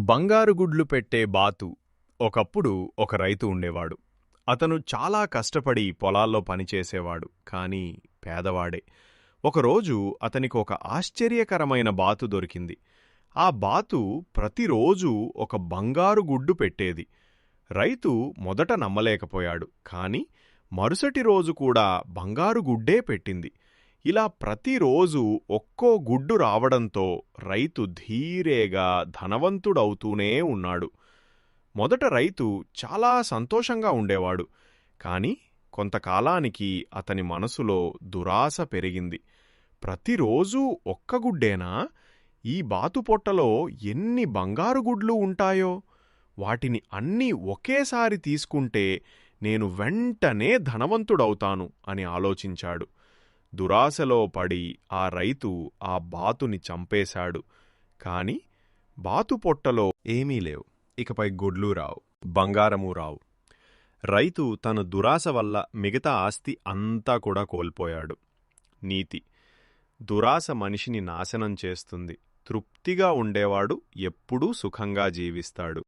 బంగారు గుడ్లు పెట్టే బాతు. ఒకప్పుడు ఒక రైతు ఉండేవాడు. అతను చాలా కష్టపడి పొలాల్లో పనిచేసేవాడు, కాని పేదవాడే. ఒకరోజు అతనికి ఒక ఆశ్చర్యకరమైన బాతు దొరికింది. ఆ బాతు ప్రతిరోజూ ఒక బంగారు గుడ్డు పెట్టేది. రైతు మొదట నమ్మలేకపోయాడు, కాని మరుసటి రోజు కూడా బంగారు గుడ్డే పెట్టింది. ఇలా ప్రతిరోజూ ఒక్కో గుడ్డు రావడంతో రైతు ధీరేగా ధనవంతుడవుతూనే ఉన్నాడు. మొదట రైతు చాలా సంతోషంగా ఉండేవాడు, కాని కొంతకాలానికి అతని మనసులో దురాశ పెరిగింది. ప్రతిరోజూ ఒక్క గుడ్డేనా? ఈ బాతుపొట్టలో ఎన్ని బంగారు గుడ్లు ఉంటాయో! వాటిని అన్నీ ఒకేసారి తీసుకుంటే నేను వెంటనే ధనవంతుడవుతాను అని ఆలోచించాడు. దురాశలో పడి ఆ రైతు ఆ బాతుని చంపేశాడు. కాని బాతుపొట్టలో ఏమీ లేవు. ఇకపై గుడ్లు రావు, బంగారమూ రావు. రైతు తన దురాశ వల్ల మిగతా ఆస్తి అంతా కూడా కోల్పోయాడు. నీతి: దురాశ మనిషిని నాశనం చేస్తుంది. తృప్తిగా ఉండేవాడు ఎప్పుడూ సుఖంగా జీవిస్తాడు.